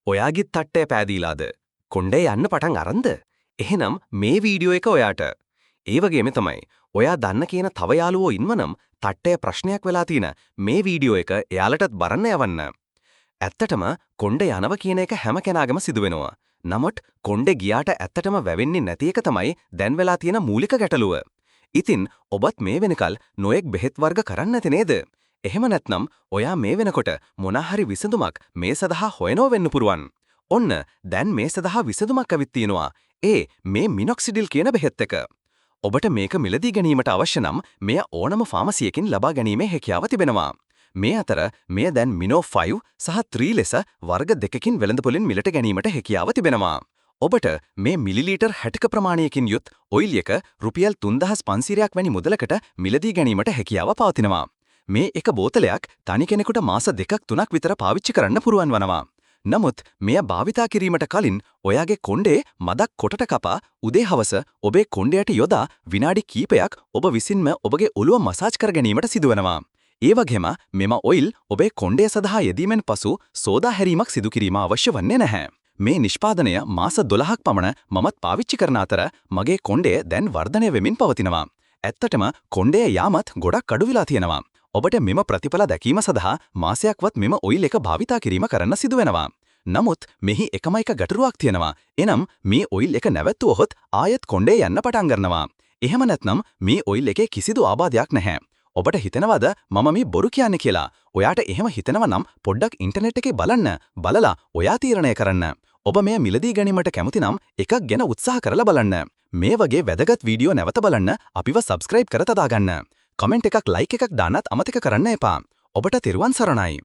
ඔයාගිත් තට්ටය පෑදීලාද? කොණ්ඩේ යන්න පටන් අරන්ද? එහෙනම් මේ වීඩියෝ එක ඔයාට. ඒ වගේම තමයි ඔයා දන්න කියන තව යාළුවෝ ඉන්නවනම් තට්ටය ප්‍රශ්නයක් වෙලා තියෙන මේ වීඩියෝ එක එයාලටත් බරන්න යවන්න. ඇත්තටම කොණ්ඩේ යනවා කියන එක හැම කෙනාගේම සිදුවෙනවා. නමුත් කොණ්ඩේ ගියාට ඇත්තටම වැවෙන්නේ නැති එක තමයි දැන් වෙලා තියෙන මූලික ගැටලුව. ඉතින් ඔබත් මේ වෙනකල් නොයෙක් බෙහෙත් වර්ග කරන්නේ නැති නේද? එහෙම නැත්නම් ඔයා මේ වෙනකොට මොනාහරි විසඳුමක් මේ සඳහා හොයනව වෙන්න පුරුවන්. ඔන්න දැන් මේ සඳහා විසඳුමක් අවිත් තියෙනවා. මේ මිනොක්සිඩිල් කියන බෙහෙත් එක. ඔබට මේක මිලදී ගැනීමට අවශ්‍ය නම් මෙය ඕනම ෆාමසියකින් ලබා ගැනීමේ හැකියාව තිබෙනවා. මේ අතර මෙය දැන් මිනෝ 5 සහ 3 ලෙස වර්ග දෙකකින් වෙළඳපොලින් මිලට ගැනීමට හැකියාව තිබෙනවා. ඔබට මේ මිලිලීටර් 60ක ප්‍රමාණයකින් යුත් ඔයිල් එක රුපියල් 3500ක් වැනි මුදලකට මිලදී ගැනීමට හැකියාව පවතිනවා. මේ එක බෝතලයක් තනි කෙනෙකුට මාස 2-3ක් විතර පාවිච්චි කරන්න පුරුවන් වනවා. නමුත් මෙය භාවිතා කිරීමට කලින් ඔයාගේ කොණ්ඩේ මදක් කොටට කපා උදේ හවස ඔබේ කොණ්ඩයට යොදා විනාඩි කිහිපයක් ඔබ විසින්ම ඔබගේ ඔළුව මසාජ් කර ගැනීමට සිදුවෙනවා. ඒ වගේම මෙම ඔයිල් ඔබේ කොණ්ඩය සඳහා යෙදීමෙන් පසු සෝදා හැරීමක් සිදු කිරීම අවශ්‍ය වන්නේ නැහැ. මේ නිෂ්පාදනය මාස 12ක් පමණ මමත් පාවිච්චි කරන අතර මගේ කොණ්ඩය දැන් වර්ධනය වෙමින් පවතිනවා. ඇත්තටම කොණ්ඩය යාමත් ගොඩක් අඩු වෙලා තියෙනවා. ඔබට මෙම ප්‍රතිඵල දැකීම සඳහා මාසයක්වත් මෙම ඔයිල් එක භාවිතා කිරීම කරන්න සිදු වෙනවා. නමුත් මෙහි එකම එක ගැටලුවක් තියෙනවා. එනම් මේ ඔයිල් එක නැවැත්තුවහොත් ආයෙත් කොණ්ඩේ යන්න පටන් ගන්නවා. එහෙම නැත්නම් මේ ඔයිල් එකේ කිසිදු ආබාධයක් නැහැ. ඔබට හිතෙනවද මම මේ බොරු කියන්නේ කියලා? ඔයාට එහෙම හිතෙනවා නම් පොඩ්ඩක් ඉන්ටර්නෙට් එකේ බලන්න. බලලා ඔයා තීරණය කරන්න. ඔබ මෙය මිලදී ගැනීමට කැමති නම් එකක් ගැන උත්සාහ කරලා බලන්න. මේ වගේ වැදගත් වීඩියෝ නැවත බලන්න අපිව සබ්ස්ක්‍රයිබ් කර තදා ගන්න. කමෙන්ට් එකක් ලයික් එකක් දාන්නත් අමතක කරන්න එපා. ඔබට තෙරුවන් සරණයි.